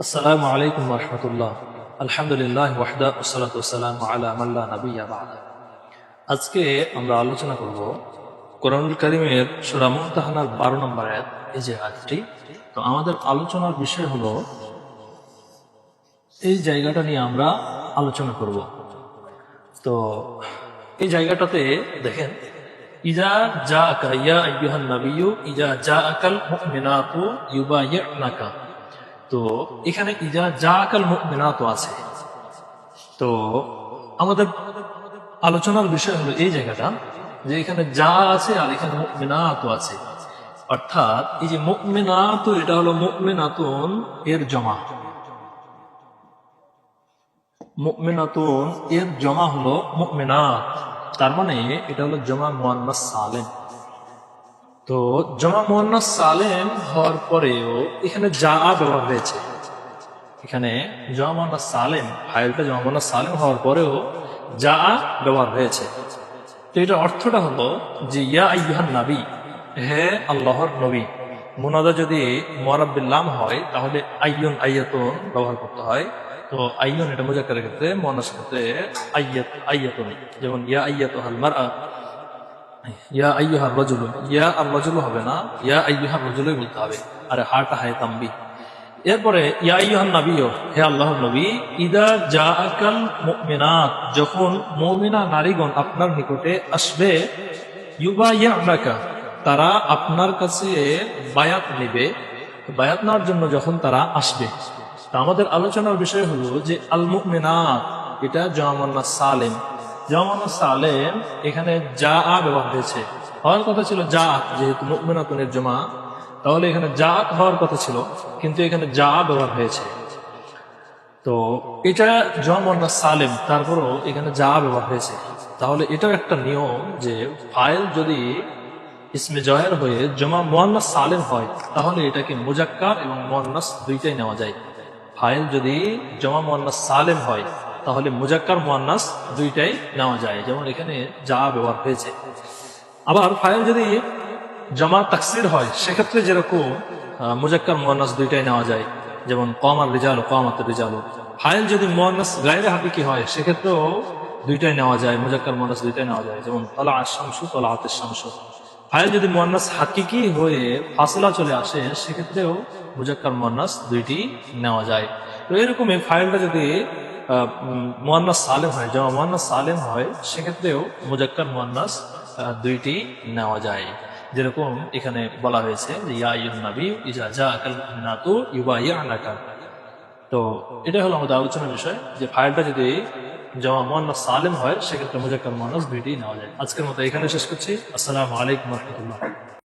আসসালামু আলাইকুম ওয়া রাহমাতুল্লাহ। আলহামদুলিল্লাহ ওয়াহদা ওয়াসসালাতু ওয়াসসালামু আলা মান লা নাবিয়্যা বা'দা। আজকে আমরা আলোচনা করব কোরআনুল কারীমের সূরা মুমতাহানার 12 নম্বর আয়াত, এই যে আয়াতটি। তো আমাদের আলোচনার বিষয় হলো এই জায়গাটা নিয়ে আমরা আলোচনা করব। তো এই জায়গাটাতে দেখেন, ইজা জাআকা ইয়া আইয়ুহান নাবিয়্যু ইজা জাআকাল মুমিনাতু ইউবাইয়ুনাকা। তো এখানে ইজা জাআকাল মুমিনাতু আছে। তো আমাদের আলোচনার বিষয় হলো এই জায়গাটা, যে এখানে যা আছে আর এখানে মুমিনাতু আছে। অর্থাৎ এই যে মুমিনাতু, এটা হলো মুমিনাতুন এর জমা। মুমিনাতুন এর জমা হলো মুমিনাত, তার মানে এটা হলো জমা মুয়ান্নাস সালিম। তো জমা মুয়ান্নাস সালিম হওয়ার পরেও এখানে যা ব্যবহার হয়েছে। এখানে জমা মুয়ান্নাস সালিম, ফাইলটা জমা মুয়ান্নাস সালিম হওয়ার পরেও যা ব্যবহার হয়েছে। তো এটা অর্থটা হলো যে ইয়া আইয়ুহান নবী, হে আল্লাহর নবী। মুনাদা যদি মুআরাব্বিল লাম হয় তাহলে আইয়ুন আইয়াতুন ব্যবহার করতে হয়। তো আইয়ুন এটা মুজাক্কারের ক্ষেত্রে, মুয়ান্নাস ক্ষেত্রে আইয়াতুন। যেমন ইয়া আইয়াতুহাল মারআ, ইয়া আইয়ুহার রাজুল, ইয়া আর রাজুল হবে না, ইয়া আইয়ুহার রাজুলই বলতে হবে। আরে হাটা হায় তাম্বি। এরপরে ইয়া আইয়ুহান নাবিয়্যু, হে আল্লাহর নবী, ইদা জাআকাল মুমিনাত, যখন মুমিনা নারীগণ আপনার নিকটে আসবে, ইউবাইয়ুনাকা, তারা আপনার কাছে বায়াত নেবে। বায়াত নেওয়ার জন্য যখন তারা আসবে। তা আমাদের আলোচনার বিষয় হলো যে আল মুমিনাত, এটা জমা মুয়ান্নাস সালিম। জমা মুয়ান্নাস সালিম এখানে যা ব্যবহার হয়েছে। হওয়ার কথা ছিল যা, যেহেতু মুমিনাতুনের জমা, তাহলে এখানে যা হওয়ার কথা ছিল, কিন্তু এখানে যা ব্যবহার হয়েছে। তো এটা জমা মুয়ান্নাস সালিম, তারপরও এখানে যা ব্যবহার হয়েছে। তাহলে এটাও একটা নিয়ম যে ফাইল যদি ইসমে জহের হয়ে জমা মুয়ান্নাস সালিম হয়, তাহলে এটাকে মুজাক্কার এবং মুয়ান্নাস দুইটাই নেওয়া যায়। ফাইল যদি জমা মুয়ান্নাস সালিম হয় তাহলে মুজাক্কার মুয়ান্নাস দুইটাই নেওয়া যায়, যেমন এখানে যা ব্যবহার হয়েছে। আবার ফাইল যদি জমা তাকসির হয়, সেক্ষেত্রে যেরকম মুজাক্কার মুয়ান্নাস দুইটাই নেওয়া যায়, যেমন কামার রিজাল, কামাতুর রিজাল। ফাইল যদি মুয়ান্নাস গায়রে হাকিকি হয়, সেক্ষেত্রেও দুইটাই নেওয়া যায়, মুজাক্কার মুয়ান্নাস দুইটাই নেওয়া যায়, যেমন তালাআশ শামসু, তালাআতিশ শামসু। ফাইল যদি মুয়ান্নাস হাকিকি হয়ে ফাসিলা চলে আসে, সেক্ষেত্রেও মুজাক্কার মুয়ান্নাস দুইটি নেওয়া যায়। তো এরকমই ফাইলটা যদি মুয়ান্নাস সালিম হয়, জমা মুয়ান্নাস সালিম হয়, সেক্ষেত্রেও মুজাক্কার মুয়ান্নাস দুইটি নেওয়া যায়। যেরকম এখানে বলা হয়েছে যে ইয়া আইয়ুহান নবী ইজা জাআকাল মুমিনাতু ইউবাইয়ুনাকা। তো এটা হলো আমাদের আলোচনার বিষয়, যে ফাইলটা যদি জমা মুয়ান্নাস সালিম হয়, সেক্ষেত্রে মুজাক্কার মুয়ান্নাস দুইটি নেওয়া যায়। আজকের মতো এখানে শেষ করছি। আসসালামু আলাইকুম ওয়া রাহমাতুল্লাহ।